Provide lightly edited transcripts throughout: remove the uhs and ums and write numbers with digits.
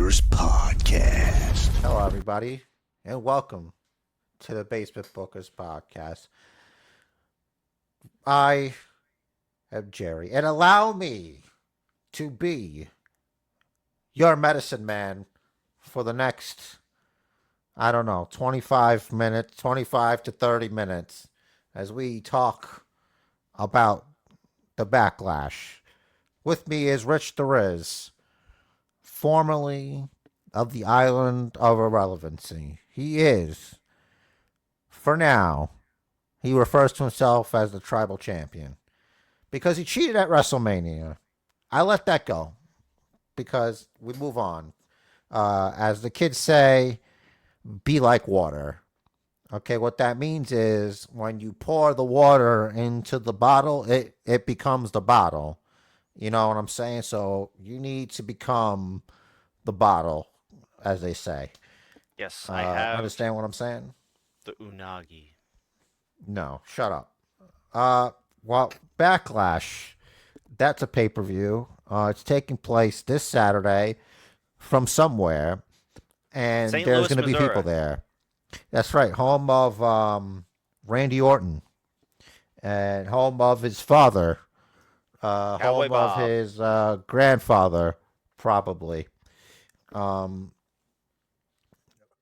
Bookers Podcast. Hello, everybody, and welcome to the Basement Bookers Podcast. I am Jerry, and allow me to be your medicine man for the next, 25 minutes, 25 to 30 minutes, as we talk about the Backlash. With me is Rich the Riz, formerly of the Island of Irrelevancy. He is, for now, he refers to himself as the tribal champion because he cheated at WrestleMania. I let that go because we move on. As the kids say, be like water. Okay, what that means is when you pour the water into the bottle, it becomes the bottle. You know what I'm saying? So you need to become the bottle, as they say. Yes, I have. Understand what I'm saying? The unagi. No, shut up. Well, Backlash, that's a pay-per-view. It's taking place this Saturday from somewhere, and St. there's Louis, going to be Missouri. people there. That's right, home of Randy Orton, and home of his father, Cowboy home Bob. of his grandfather, probably.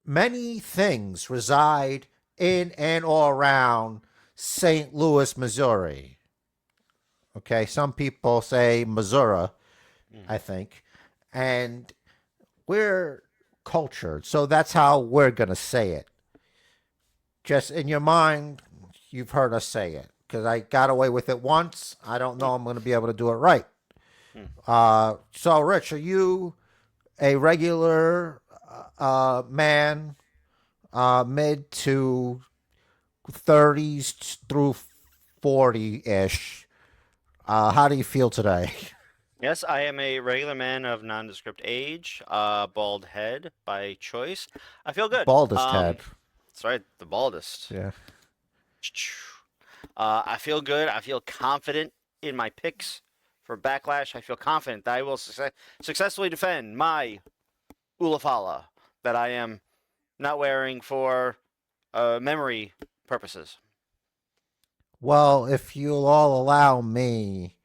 Many things reside in and or around St. Louis, Missouri. Okay, some people say Missouri, I think. And we're cultured, so that's how we're going to say it. Just in your mind, you've heard us say it. Because I got away with it once. I don't know I'm going to be able to do it right. So, Rich, are you a regular man, mid to 30s through 40-ish? How do you feel today? Yes, I am a regular man of nondescript age, bald head by choice. I feel good. Baldest head. That's right, the baldest. Yeah. I feel good. I feel confident in my picks for Backlash. I feel confident that I will successfully defend my Ulafala that I am not wearing for memory purposes. Well, if you'll all allow me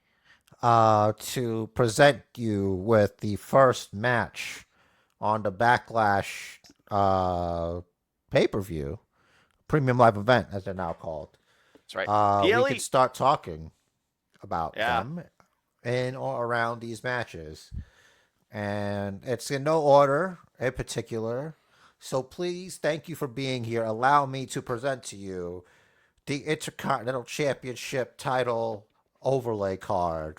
to present you with the first match on the Backlash pay-per-view, premium live event, as they're now called. That's right. We PLE. can start talking about Yeah. them in or around these matches. And it's in no order in particular. So please, thank you for being here. Allow me to present to you the Intercontinental Championship title overlay card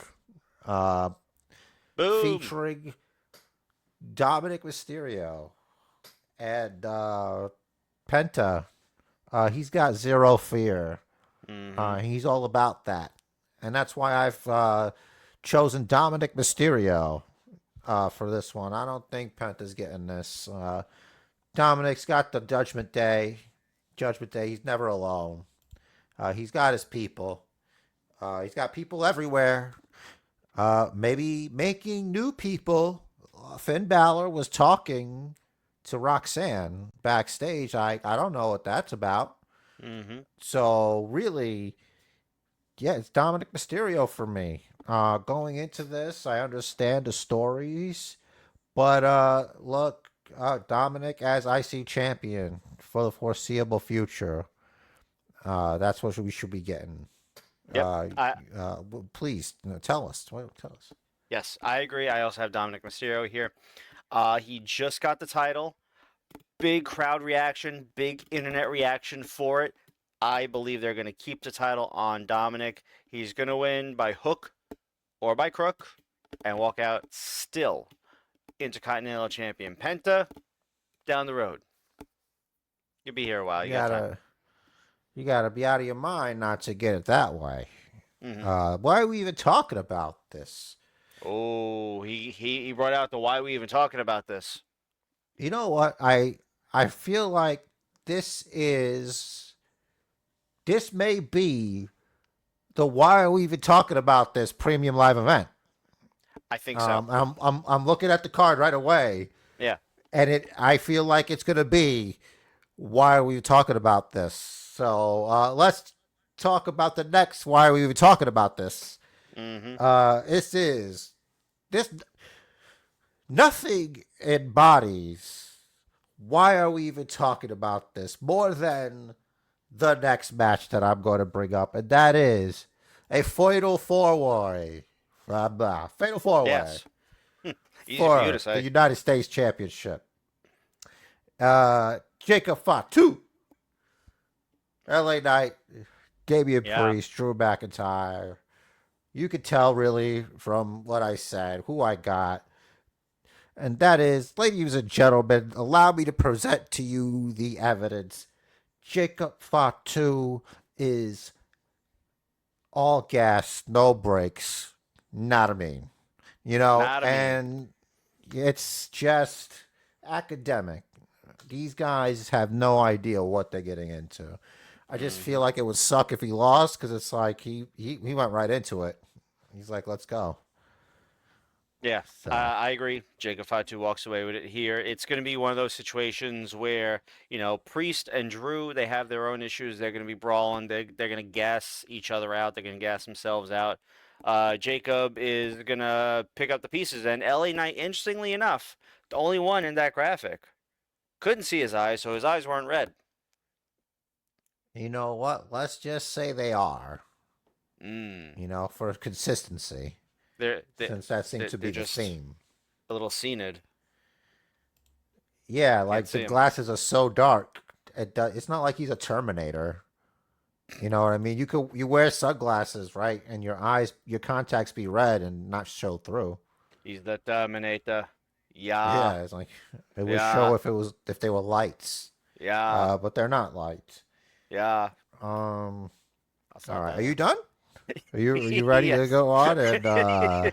Boom. featuring Dominic Mysterio and Penta. He's got zero fear. He's all about that. And that's why I've chosen Dominic Mysterio for this one. I don't think Penta's getting this. Dominic's got the Judgment Day. Judgment Day, he's never alone. He's got his people. He's got people everywhere. Maybe making new people. Finn Balor was talking to Roxanne backstage. I don't know what that's about. So really, yeah, it's Dominic Mysterio for me. Going into this, I understand the stories, but look, Dominic as IC champion for the foreseeable future. That's what we should be getting. Yep. Please tell us. Tell us. Yes, I agree. I also have Dominic Mysterio here. He just got the title. Big crowd reaction, big internet reaction for it. I believe they're going to keep the title on Dominic. He's going to win by hook or by crook and walk out still Intercontinental Champion. Penta, down the road. You'll be here a while. You gotta be out of your mind not to get it that way. Why are we even talking about this? Oh, he brought out the why we even talking about this. You know what? I feel like this may be the why are we even talking about this premium live event. I think so. I'm looking at the card right away. Yeah. I feel like it's going to be, why are we talking about this? So let's talk about the next. Why are we even talking about this? Mm-hmm. This nothing embodies. Why are we even talking about this more than the next match that I'm going to bring up, and that is a fatal four-way. Fatal four-way Yes. Easy for you to for the say. United States Championship. Jacob Fatu, LA Knight, Damian Yeah. Priest, Drew McIntyre. You could tell really from what I said who I got. And that is, ladies and gentlemen, allow me to present to you the evidence. Jacob Fatu is all gas, no brakes. Not a mean. Not a mean. And it's just academic. These guys have no idea what they're getting into. I just Mm-hmm. feel like it would suck if he lost because it's like he went right into it. He's like, let's go. Yeah, So I agree. Jacob Fatu walks away with it here. It's going to be one of those situations where, Priest and Drew, they have their own issues. They're going to be brawling. They're going to gas each other out. They're going to gas themselves out. Jacob is going to pick up the pieces. And LA Knight, interestingly enough, the only one in that graphic, couldn't see his eyes, so his eyes weren't red. you know what? Let's just say they are. Mm. For consistency, They're, they're, since that seems to they're be the just theme. a little scented. Yeah, Can't like the see him. glasses are so dark. It's not like he's a Terminator. You know what I mean? You wear sunglasses, right? And your contacts be red and not show through. He's the Terminator. Yeah, Yeah, it's like it would show yeah, if they were lights. yeah, But they're not lights. yeah. Um, I'll all stop right, that are you one. done? Are you ready to Yes. go on? And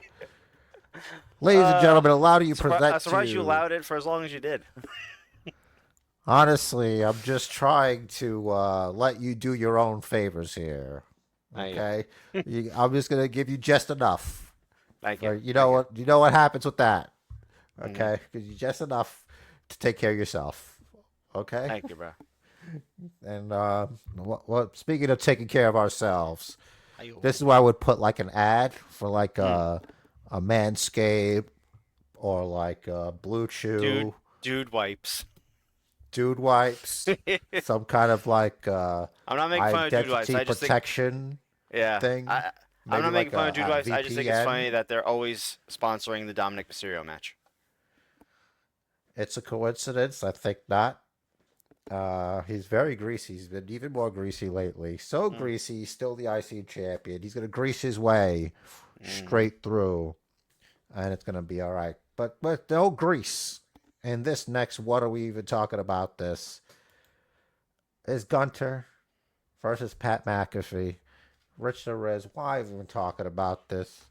ladies and gentlemen, allow me to I'm present to surprised you you. allowed it for as long as you did. Honestly, I'm just trying to let you do your own favors here. Thank you. Okay, I'm just gonna give you just enough. Thank For, you. Thank you. you know what happens with that. Hmm. Okay, because you just enough to take care of yourself. Okay, Thank you, bro. and what? Speaking of taking care of ourselves, Ayo. this is where I would put like an ad for like Hmm. a Manscaped or like Blue Dude, Chew, dude wipes. Dude Wipes, some kind of like I'm not making fun of dude wipes. identity I just think, protection yeah. thing. I'm Maybe not making like fun of dude a wipes. I just think it's VPN. funny that they're always sponsoring the Dominic Mysterio match. It's a coincidence. I think not. He's very greasy. He's been even more greasy lately. So Mm. greasy, he's still the IC champion. He's gonna grease his way straight through, and it's gonna be all right. But no grease. And this next, what are we even talking about? This is Gunther versus Pat McAfee. Rich the Riz. Why even talking about this?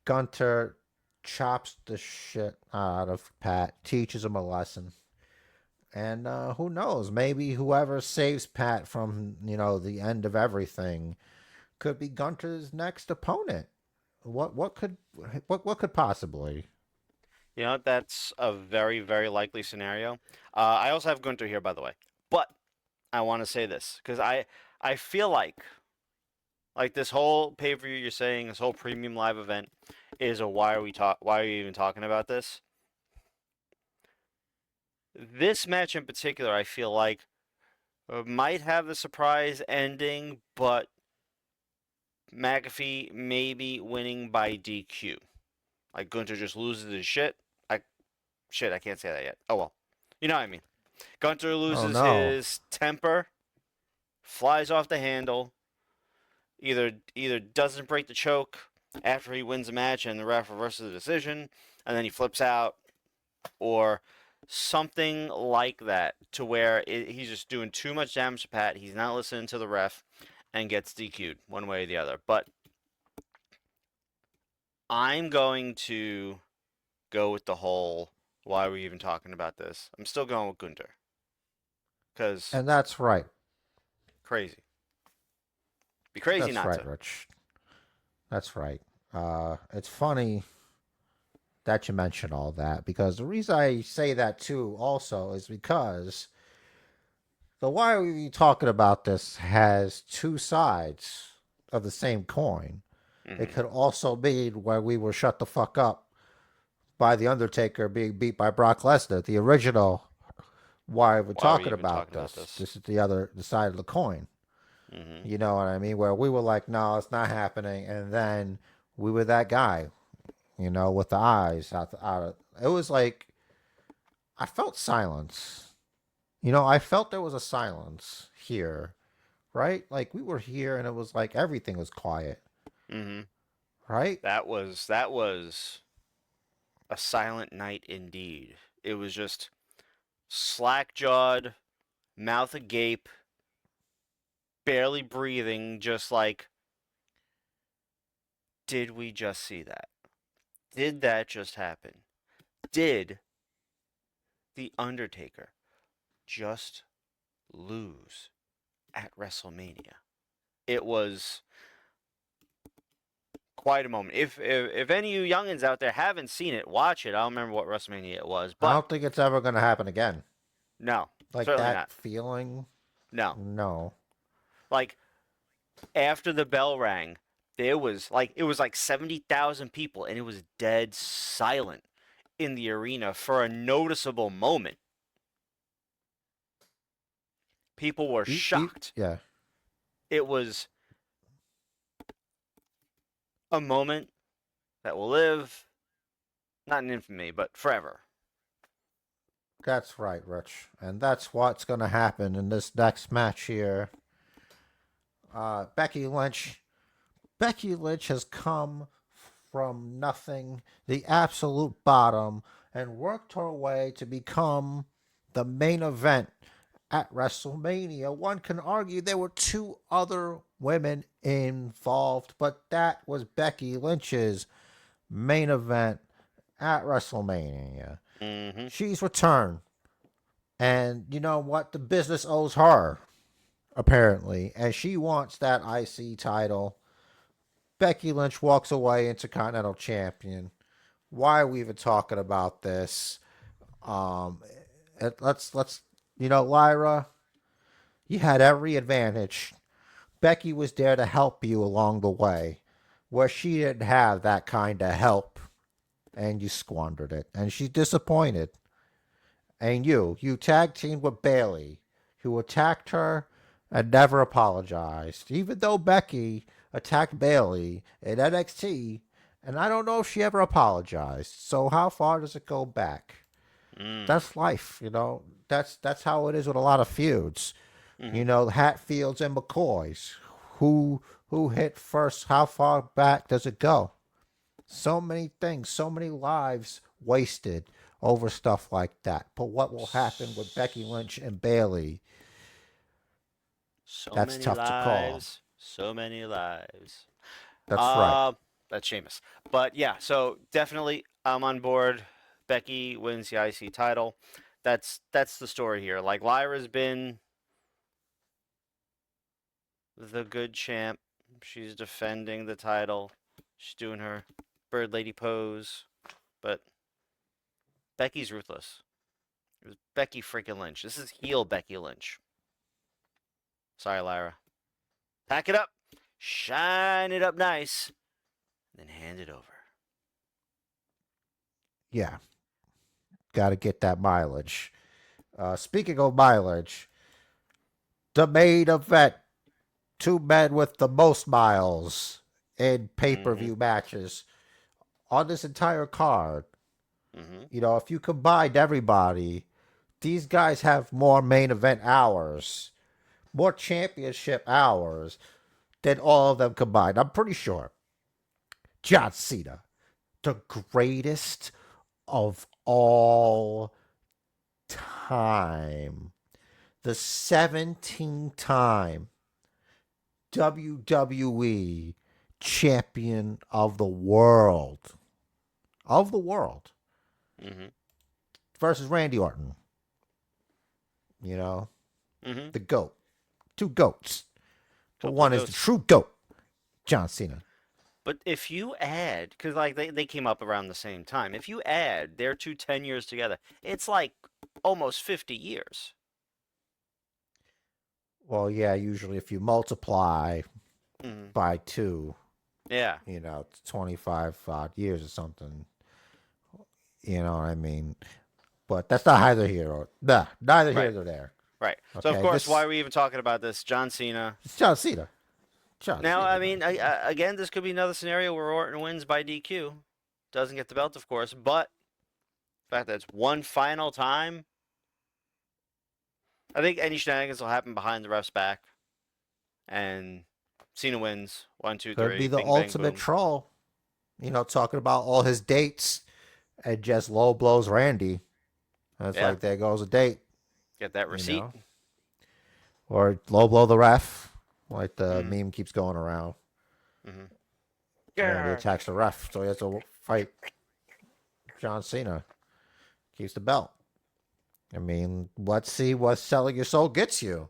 Gunther chops the shit out of Pat, teaches him a lesson. And who knows? Maybe whoever saves Pat from the end of everything could be Gunter's next opponent. What could possibly? That's a very, very likely scenario. I also have Gunther here, by the way. But I want to say this because I feel like this whole pay per view you're saying, this whole premium live event is a why are you even talking about this? This match in particular, I feel like might have the surprise ending, but McAfee maybe winning by DQ. Like Gunther just loses his shit. I can't say that yet. Oh well. You know what I mean. Gunther Oh loses no! his temper, flies off the handle, either doesn't break the choke after he wins the match and the ref reverses the decision, and then he flips out, or something like that, to where he's just doing too much damage to Pat. He's not listening to the ref and gets DQ'd one way or the other. But I'm going to go with the whole why are we even talking about this? I'm still going with Gunther. Because And that's right. crazy. Be crazy That's not right, to. Rich. That's right. It's funny that you mention all that, because the reason I say that too also is because the why are we talking about this has two sides of the same coin. It could also mean where we were shut the fuck up by The Undertaker being beat by Brock Lesnar, the original why we're Why are we talking even about talking about this. this? This is the side of the coin. Mm-hmm. You know what I mean? Where we were like, no, it's not happening. And then we were that guy, with the eyes it was like, I felt silence. I felt there was a silence here, right? Like we were here and it was like everything was quiet, Mm-hmm. right? That was a silent night indeed. It was just slack-jawed, mouth agape, barely breathing, just like, did we just see that? Did that just happen? Did The Undertaker just lose at WrestleMania? It was quite a moment. If any of you youngins out there haven't seen it, watch it. I don't remember what WrestleMania it was, I but don't think it's ever going to happen again. no, Like certainly that not. feeling. No. No. Like, after the bell rang, it was like 70,000 people, and it was dead silent in the arena for a noticeable moment. People were shocked. Yeah. It was a moment that will live, not in infamy, but forever. That's right, Rich. And that's what's going to happen in this next match here. Becky Lynch. Becky Lynch has come from nothing, the absolute bottom, and worked her way to become the main event at WrestleMania. One can argue there were two other women involved, but that was Becky Lynch's main event at WrestleMania. Mm-hmm. She's returned. And you know what? The business owes her, apparently. And she wants that IC title. Becky Lynch walks away Intercontinental Champion. Why are we even talking about this? Um, let's Lyra, you had every advantage. Becky was there to help you along the way, where she didn't have that kind of help, and you squandered it, and she's disappointed. And you tag teamed with Bayley, who attacked her and never apologized, even though Becky attacked Bayley in NXT, and I don't know if she ever apologized. So how far does it go back? That's life, That's how it is with a lot of feuds. Hatfields and McCoys. Who hit first? How far back does it go? So many things, so many lives wasted over stuff like that. But what will happen with Becky Lynch and Bayley? That's tough to call. So many lives. That's right. That's Sheamus. But yeah, so definitely I'm on board. Becky wins the IC title. That's the story here. Like, Lyra's been the good champ. She's defending the title. She's doing her bird lady pose. But Becky's ruthless. It was Becky freaking Lynch. This is heel Becky Lynch. Sorry, Lyra. Pack it up. Shine it up nice. Then hand it over. Yeah. Got to get that mileage. Speaking of mileage, the main event. Two men with the most miles in pay-per-view matches on this entire card. If you combined everybody, these guys have more main event hours, more championship hours than all of them combined. I'm pretty sure. John Cena, the greatest of all time, the 17th time WWE champion of the world. Versus Randy Orton. The GOAT. Two GOATs. But one is the true GOAT, John Cena. But if you add, because like they came up around the same time, if you add their 10 years together, it's like almost 50 years. Well, yeah, usually if you multiply Hmm. by 2, Yeah, it's 25 odd years or something. You know what I mean? But that's not either here or neither here right, nor there. right. So of Okay, course, why this are we even talking about this? John Cena. it's John Cena. John Now, Cena. I mean, again, this could be another scenario where Orton wins by DQ, doesn't get the belt, of course, but the fact that it's one final time, I think any shenanigans will happen behind the ref's back, and Cena wins. One, two, Could be three, the bing, bang, ultimate boom. troll. Talking about all his dates and just low blows Randy. And it's Yeah, like, there goes a date, get that you receipt. know? Or low blow the ref, like the Mm-hmm. meme keeps going around. Mm-hmm. Randy Yeah. attacks the ref, so he has to fight John Cena. Keeps the belt. I mean, let's see what selling your soul gets you.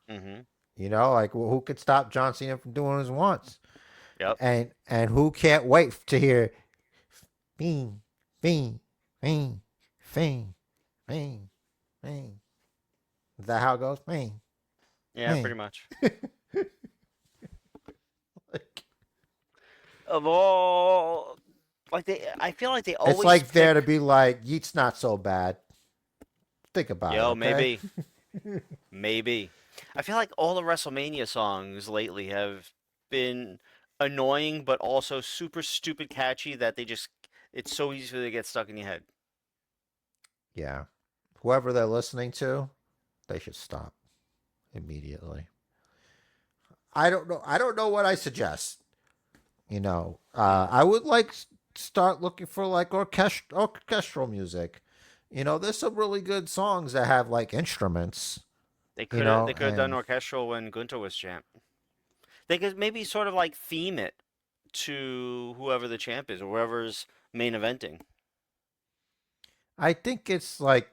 Mm-hmm. Like who could stop John Cena from doing what he wants? Yep. And who can't wait to hear fiend, fiend, fiend, fiend, fiend, fiend. Is that how it goes? Fiend, Yeah, pretty fiend. much. Like, Of all, I feel like they it's always like there to pick. be like, Yeet's not so bad. Think about it, Yo, okay? maybe, maybe. I feel like all the WrestleMania songs lately have been annoying, but also super stupid catchy that it's so easy for them to get stuck in your head. Yeah. Whoever they're listening to, they should stop immediately. I don't know. I don't know what I suggest. I would like start looking for like orchestral music. There's some really good songs that have like instruments. They could have done And orchestral when Gunther was champ. They could maybe sort of like theme it to whoever the champ is or whoever's main eventing. I think it's like,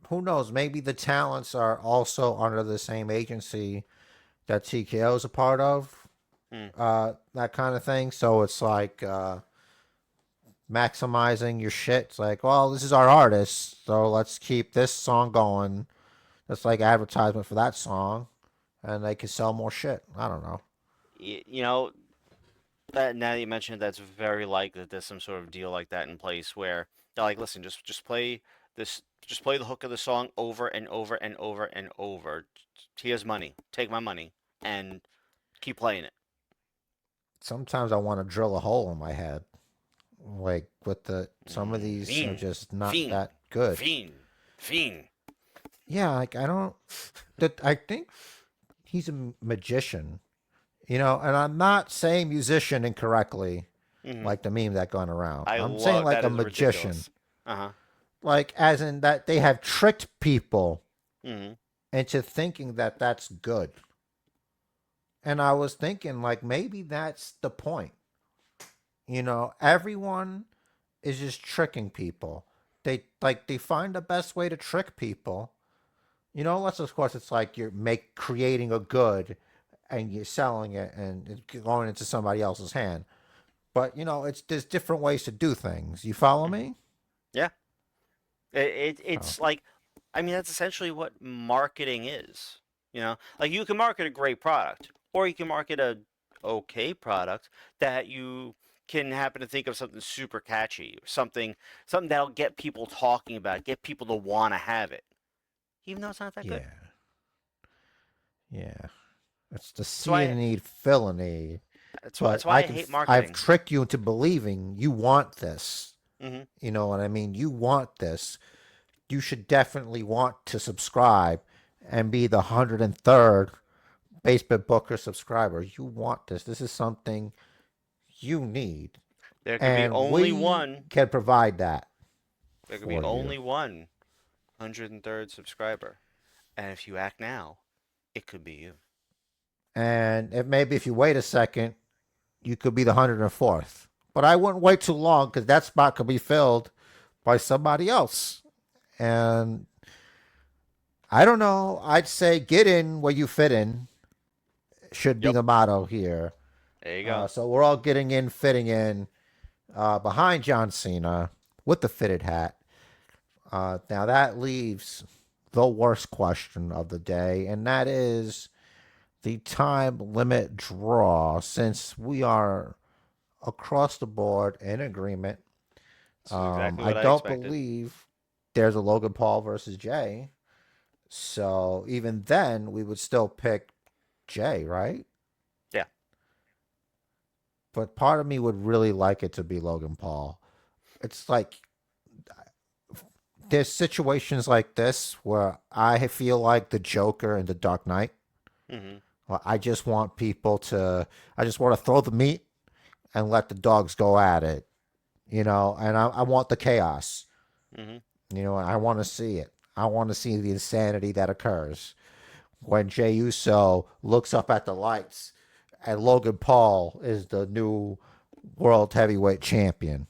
who knows? Maybe the talents are also under the same agency that TKO is a part of. Hmm. That kind of thing. So it's like maximizing your shit. It's like, well, this is our artist, so let's keep this song going. That's like advertisement for that song, and they can sell more shit. I don't know. You know, that now that you mention it, that's very likely that there's some sort of deal like that in place where they're like, listen, just play this, just play the hook of the song over and over and over and over. Here's money, take my money, and keep playing it. Sometimes I want to drill a hole in my head. Like with some of these are Fiend, just not fiend, that good. fiend, fiend. Yeah, like I don't. That I think he's a magician. And I'm not saying musician incorrectly, Hmm. like the meme that gone around. I I'm saying love like that a is magician, ridiculous. Uh huh. like as in that they have tricked people Hmm. into thinking that that's good. And I was thinking like maybe that's the point. Everyone is just tricking people. They find the best way to trick people. Unless of course it's like you're creating a good and you're selling it and it's going into somebody else's hand. But there's different ways to do things. You follow Hmm. me? Yeah. Oh, It's like, I mean, that's essentially what marketing is. Like you can market a great product, or you can market a okay product that you can happen to think of something super catchy, something that'll get people talking about, it, get people to want to have it, even though it's not that good. yeah, yeah. It's the That's see why and need, fill a need. that's But why I hate I've marketing. tricked you into believing you want this. Hmm. You know what I mean? You want this. You should definitely want to subscribe and be the 103rd Basement Booker subscriber. You want this. This is something you need. There could be And only we one. can provide that There could be for you. only one 103rd subscriber, and if you act now, it could be you. And if you wait a second, you could be the 104th. But I wouldn't wait too long because that spot could be filled by somebody else. And I don't know. I'd say get in where you fit in should be Yep. the motto here. There you go. So we're all fitting in behind John Cena with the fitted hat. Now that leaves the worst question of the day, and that is the time limit draw. Since we are across the board in agreement, This is exactly I what I don't expected. believe there's a Logan Paul versus Jay. So even then, we would still pick Jay, right? Yeah. But part of me would really like it to be Logan Paul. It's like there's situations like this where I feel like the Joker in the Dark Knight. Mm-hmm. I just want I just want to throw the meat and let the dogs go at it, and I want the chaos. Mm-hmm. I want to see it. I want to see the insanity that occurs when Jey Uso looks up at the lights and Logan Paul is the new world heavyweight champion.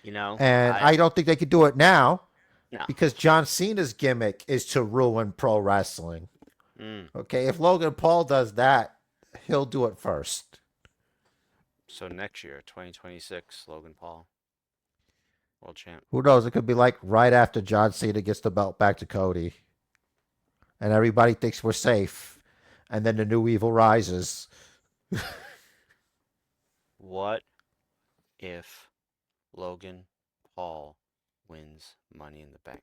And I don't think they could do it now No. because John Cena's gimmick is to ruin pro wrestling. Okay, if Logan Paul does that, he'll do it first. So next year, 2026, Logan Paul, world champ. Who knows? It could be like right after John Cena gets the belt back to Cody, and everybody thinks we're safe, and then the new evil rises. What if Logan Paul wins Money in the Bank?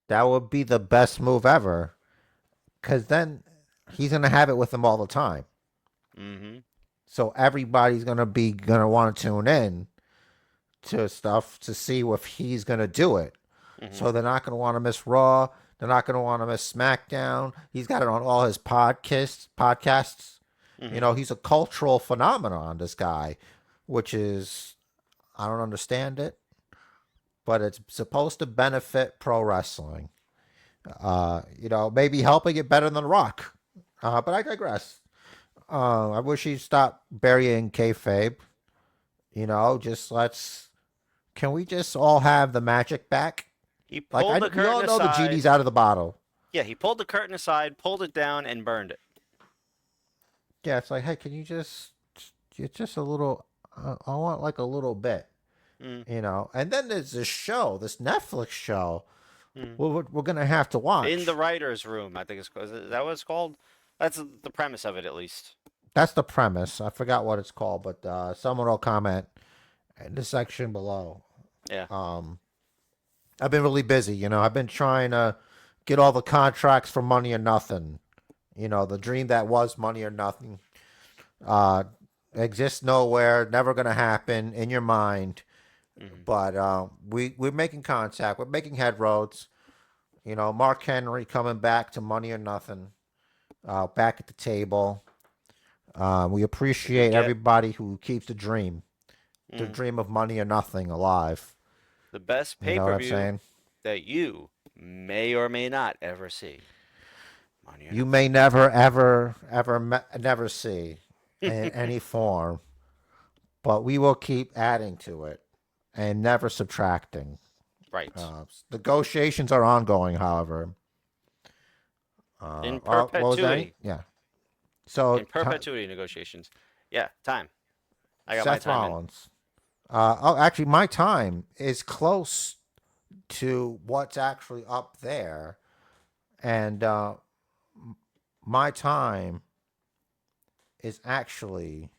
That would be the best move ever, because then he's gonna have it with him all the time. Mm-hmm. So everybody's gonna want to tune in to stuff to see if he's gonna do it. Mm-hmm. So they're not gonna want to miss Raw. They're not gonna want to miss SmackDown. He's got it on all his podcasts. Mm-hmm. He's a cultural phenomenon. This guy, which is I don't understand it, but it's supposed to benefit pro wrestling. Maybe helping it better than The Rock. But I digress. I wish he'd stop burying kayfabe. Can we just all have the magic back? He pulled the We all curtain know the aside. genie's out of the bottle. Yeah, he pulled the curtain aside, pulled it down, and burned it. Yeah, it's like, hey, can you just a little, I want like a little bit, And then there's this Netflix show, we're going to have to watch. In the writer's room, I think it's called. Is that what it's called? That's the premise of it, at least. That's the premise. I forgot what it's called, but someone will comment in the section below. Yeah. I've been really busy, I've been trying to get all the contracts for Money or Nothing. The dream that was Money or Nothing exists nowhere, never going to happen in your mind. Mm-hmm. But we're making contact. We're making headroads. Mark Henry coming back to Money or Nothing, back at the table. We appreciate everybody who keeps the dream of Money or Nothing alive. The best pay-per-view that you may or may not ever see. You may never, ever, never see in any form, but we will keep adding to it and never subtracting. Right. Negotiations are ongoing, however. In perpetuity. Yeah. So in perpetuity negotiations. Yeah, time. I got Seth my time Rollins. Actually, my time is close to what's actually up there, and my time is actually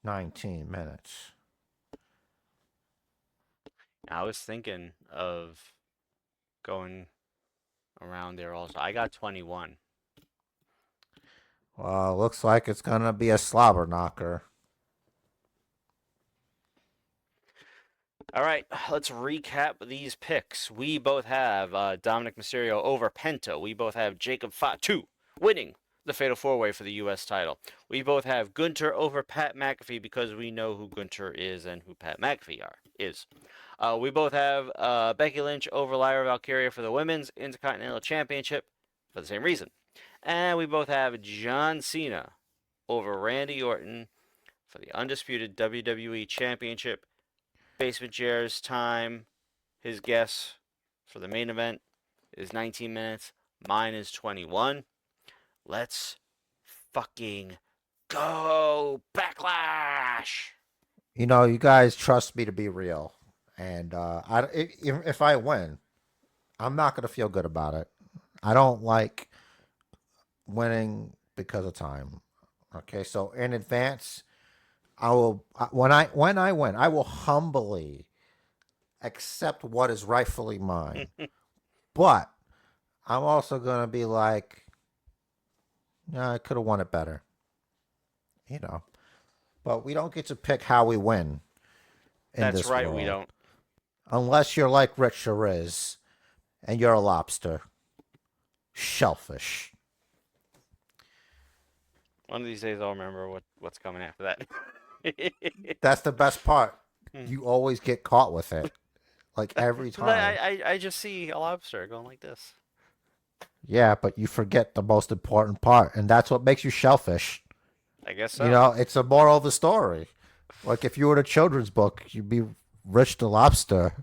19 minutes. I was thinking of going around there also. I got 21. Well, looks like it's going to be a slobber knocker. All right, let's recap these picks. We both have Dominic Mysterio over Penta. We both have Jacob Fatu winning the Fatal 4-Way for the U.S. title. We both have Gunther over Pat McAfee because we know who Gunther is and who Pat McAfee is. We both have Becky Lynch over Lyra Valkyria for the Women's Intercontinental Championship for the same reason. And we both have John Cena over Randy Orton for the undisputed WWE Championship. Basement Chair's time, his guess for the main event is 19 minutes. Mine is 21. Let's fucking go Backlash. You guys trust me to be real, and if I win, I'm not gonna feel good about it. I don't like winning because of time. Okay, so in advance, when I win, I will humbly accept what is rightfully mine. But I'm also gonna be like, yeah, I could have won it better. You know. But we don't get to pick how we win in That's this right, we world. don't. Unless you're like Rich Riz and you're a lobster. Shellfish. One of these days I'll remember what's coming after that. That's the best part. Hmm. You always get caught with it. Like every But time. I just see a lobster going like this. Yeah, but you forget the most important part, and that's what makes you shellfish. I guess so. It's a moral of the story. Like if you were in a children's book, you'd be Rich the Lobster.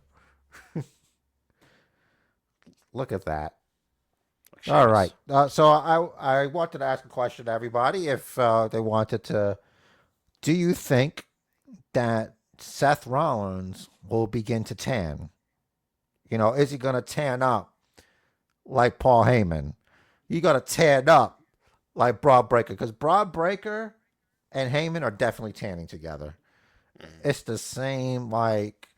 Look at that. All right. So I wanted to ask a question to everybody if they wanted to. Do you think that Seth Rollins will begin to tan? Is he going to tan up like Paul Heyman? You got to tan up like Broad Breaker because Broad Breaker and Heyman are definitely tanning together. It's the same. Like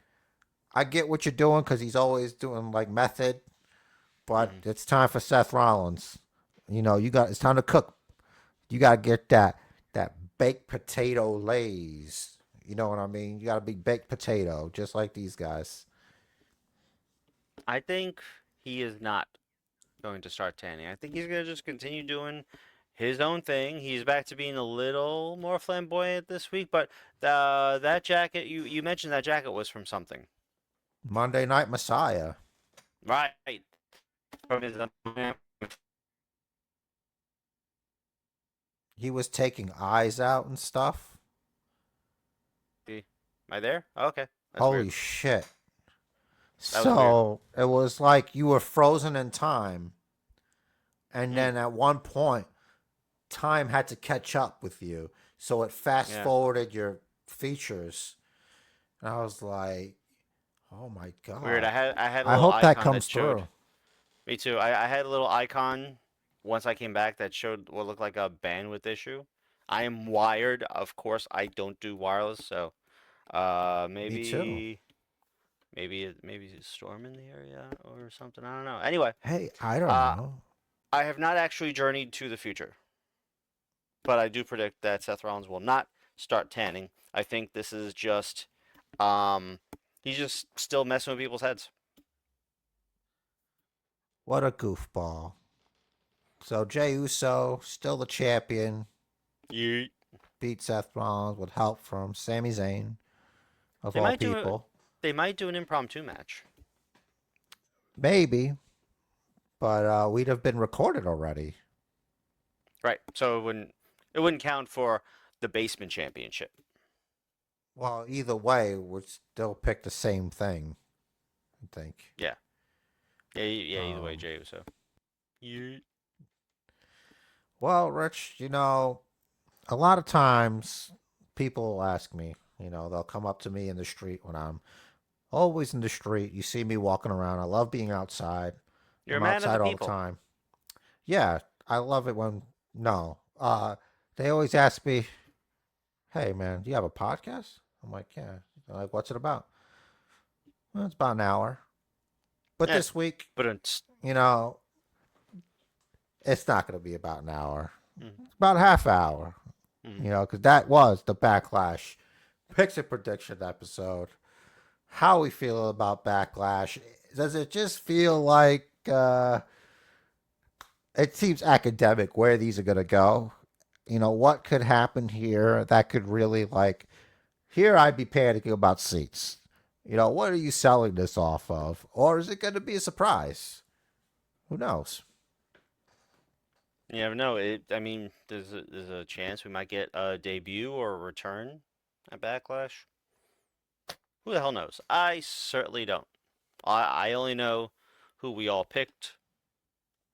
I get what you're doing because he's always doing like method, but it's time for Seth Rollins. It's time to cook. You got to get that baked potato lays. You know what I mean? You got to be baked potato, just like these guys. I think he is not going to start tanning. I think he's going to just continue doing his own thing. He's back to being a little more flamboyant this week, but that jacket, you mentioned that jacket was from something. Monday Night Messiah. Right. From his He was taking eyes out and stuff. Am I there? Oh, okay. That's Holy weird. shit. That was weird. So it was like you were frozen in time. And then at one point, time had to catch up with you. So it fast forwarded your features. And I was like, oh my God. Weird. I had a I little hope that icon comes showed. through. Me too. I had a little icon once I came back that showed what looked like a bandwidth issue. I am wired, of course. I don't do wireless, so Me too. maybe it's a storm in the area or something. I don't know. Anyway, Hey, I don't uh, know. I have not actually journeyed to the future, but I do predict that Seth Rollins will not start tanning. I think this is just he's just still messing with people's heads. What a goofball. So Jey Uso, still the champion, Yeet. beat Seth Rollins with help from Sami Zayn, of They all might people. they might do an impromptu match. Maybe, but we'd have been recorded already. Right. So it wouldn't count for the basement championship. Well, either way, we'd still pick the same thing, I think. Yeah. Yeah, either way, Um, Jey Uso. Yeet. well, Rich, a lot of times people will ask me, they'll come up to me in the street when I'm always in the street. You see me walking around. I love being outside. You're a I'm man of the outside all the people. time. Yeah, I love it when, no. They always ask me, hey, man, do you have a podcast? I'm like, yeah. They're like, what's it about? Well, it's about an hour. But Yeah. this week, But it's it's not going to be about an hour. mm-hmm. It's about a half hour. Because that was the Backlash picks and prediction episode. How we feel about Backlash? Does it just feel like it seems academic where these are going to go? What could happen here that could really here I'd be panicking about seats. What are you selling this off of? Or is it going to be a surprise? Who knows? You never know. I mean, there's a chance we might get a debut or a return at Backlash. Who the hell knows? I certainly don't. I only know who we all picked.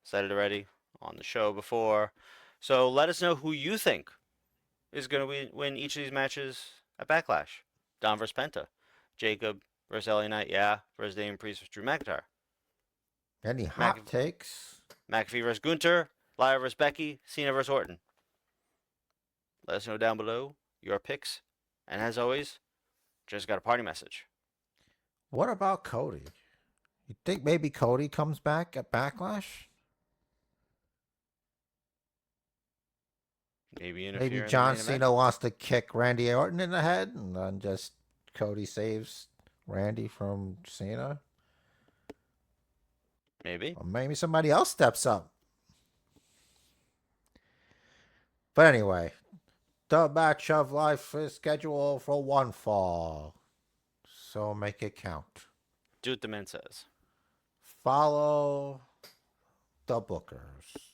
Said it already. on the show before. So let us know who you think is going to win each of these matches at Backlash. Dom versus Penta. Jacob versus LA Knight, yeah. Versus Damian Priest versus Drew McIntyre. Any hot takes? McAfee versus Gunther. Lyra versus Becky. Cena versus Orton. Let us know down below your picks. And as always, just got a party message. What about Cody? You think maybe Cody comes back at Backlash? Maybe interfere Maybe in the John main event. Cena wants to kick Randy Orton in the head, and then just Cody saves Randy from Cena. Maybe. Or maybe somebody else steps up. But anyway, the match of life is scheduled for one fall. So make it count. Do what the man says. Follow the bookers.